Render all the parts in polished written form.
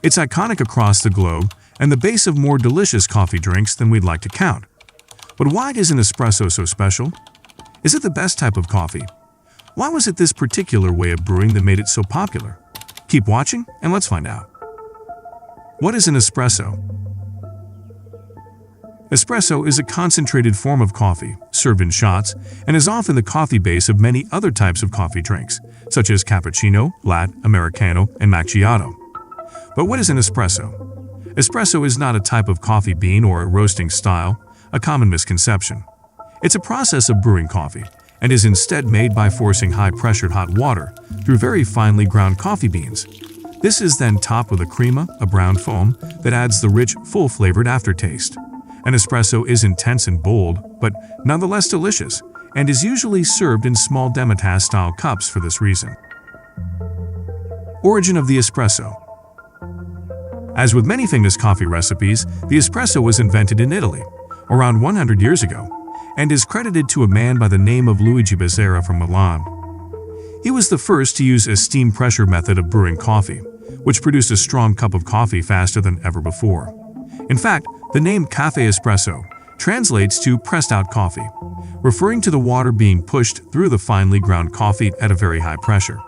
It's iconic across the globe and the base of more delicious coffee drinks than we'd like to count. But why is an espresso so special? Is it the best type of coffee? Why was it this particular way of brewing that made it so popular? Keep watching and let's find out. What is an espresso? Espresso is a concentrated form of coffee, served in shots, and is often the coffee base of many other types of coffee drinks, such as cappuccino, latte, americano, and macchiato. But what is an espresso? Espresso is not a type of coffee bean or a roasting style, a common misconception. It's a process of brewing coffee, and is instead made by forcing high-pressured hot water through very finely ground coffee beans. This is then topped with a crema, a brown foam, that adds the rich, full-flavored aftertaste. An espresso is intense and bold, but nonetheless delicious, and is usually served in small demitasse-style cups for this reason. Origin of the espresso. As with many famous coffee recipes, the espresso was invented in Italy, around 100 years ago, and is credited to a man by the name of Luigi Bezzera from Milan. He was the first to use a steam pressure method of brewing coffee, which produced a strong cup of coffee faster than ever before. In fact, the name cafe espresso translates to pressed-out coffee, referring to the water being pushed through the finely ground coffee at a very high pressure.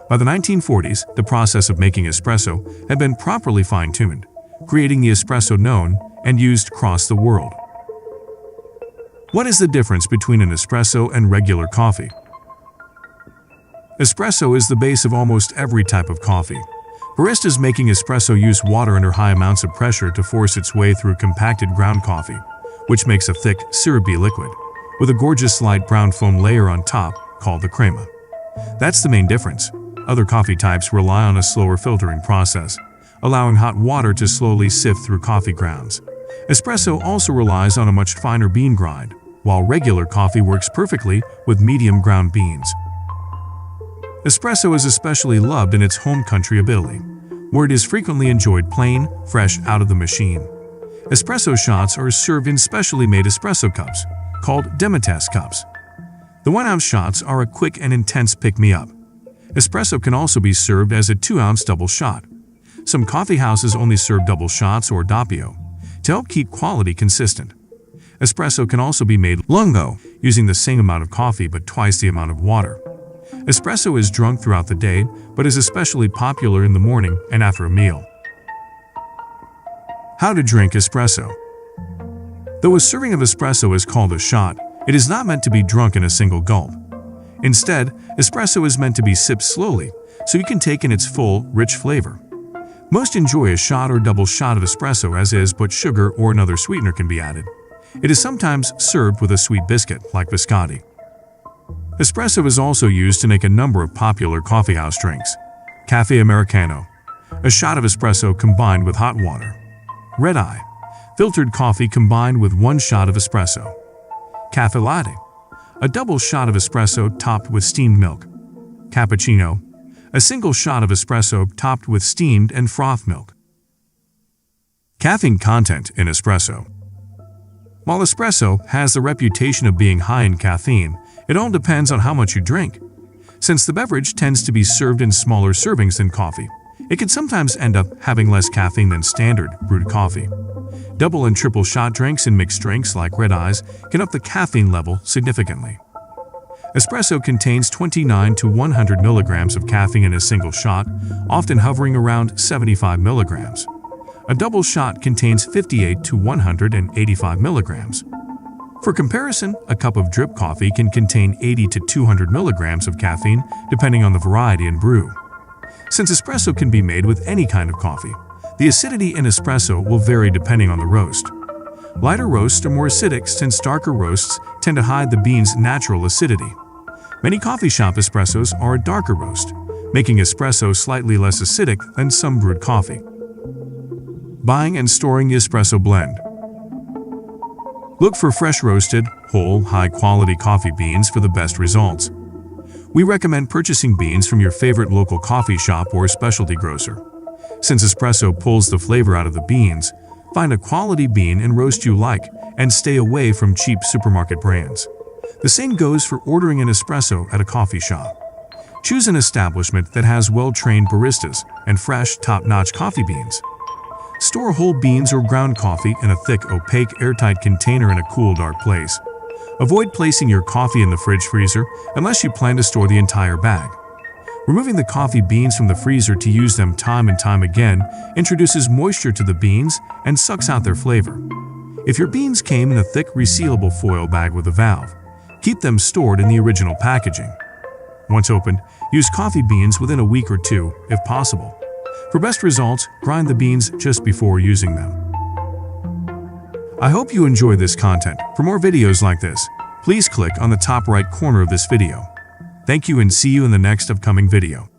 By the 1940s, the process of making espresso had been properly fine-tuned, creating the espresso known and used across the world. What is the difference between an espresso and regular coffee? Espresso is the base of almost every type of coffee. Baristas making espresso use water under high amounts of pressure to force its way through compacted ground coffee, which makes a thick, syrupy liquid, with a gorgeous light brown foam layer on top called the crema. That's the main difference. Other coffee types rely on a slower filtering process, allowing hot water to slowly sift through coffee grounds. Espresso also relies on a much finer bean grind, while regular coffee works perfectly with medium ground beans. Espresso is especially loved in its home country of Italy, where it is frequently enjoyed plain, fresh out of the machine. Espresso shots are served in specially made espresso cups, called demitasse cups. The 1-ounce shots are a quick and intense pick-me-up. Espresso can also be served as a 2-ounce double shot. Some coffee houses only serve double shots or doppio to help keep quality consistent. Espresso can also be made lungo, using the same amount of coffee but twice the amount of water. Espresso is drunk throughout the day, but is especially popular in the morning and after a meal. How to drink espresso. Though a serving of espresso is called a shot, it is not meant to be drunk in a single gulp. Instead, espresso is meant to be sipped slowly, so you can take in its full, rich flavor. Most enjoy a shot or double shot of espresso as is, but sugar or another sweetener can be added. It is sometimes served with a sweet biscuit, like biscotti. Espresso is also used to make a number of popular coffeehouse drinks. Cafe Americano, a shot of espresso combined with hot water. Red Eye, filtered coffee combined with 1 shot of espresso. Cafe Latte, a double shot of espresso topped with steamed milk. Cappuccino, a single shot of espresso topped with steamed and frothed milk. Caffeine content in espresso. While espresso has the reputation of being high in caffeine, it all depends on how much you drink. Since the beverage tends to be served in smaller servings than coffee, it can sometimes end up having less caffeine than standard brewed coffee. Double and triple shot drinks and mixed drinks like Red Eyes can up the caffeine level significantly. Espresso contains 29 to 100 milligrams of caffeine in a single shot, often hovering around 75 milligrams. A double shot contains 58 to 185 milligrams. For comparison, a cup of drip coffee can contain 80 to 200 milligrams of caffeine, depending on the variety and brew. Since espresso can be made with any kind of coffee, the acidity in espresso will vary depending on the roast. Lighter roasts are more acidic since darker roasts tend to hide the bean's natural acidity. Many coffee shop espressos are a darker roast, making espresso slightly less acidic than some brewed coffee. Buying and storing the espresso blend. Look for fresh roasted, whole, high-quality coffee beans for the best results. We recommend purchasing beans from your favorite local coffee shop or specialty grocer. Since espresso pulls the flavor out of the beans, find a quality bean and roast you like, and stay away from cheap supermarket brands. The same goes for ordering an espresso at a coffee shop. Choose an establishment that has well-trained baristas and fresh, top-notch coffee beans. Store whole beans or ground coffee in a thick, opaque, airtight container in a cool, dark place. Avoid placing your coffee in the fridge freezer unless you plan to store the entire bag. Removing the coffee beans from the freezer to use them time and time again introduces moisture to the beans and sucks out their flavor. If your beans came in a thick, resealable foil bag with a valve, keep them stored in the original packaging. Once opened, use coffee beans within a week or two, if possible. For best results, grind the beans just before using them. I hope you enjoyed this content. For more videos like this, please click on the top right corner of this video. Thank you and see you in the next upcoming video.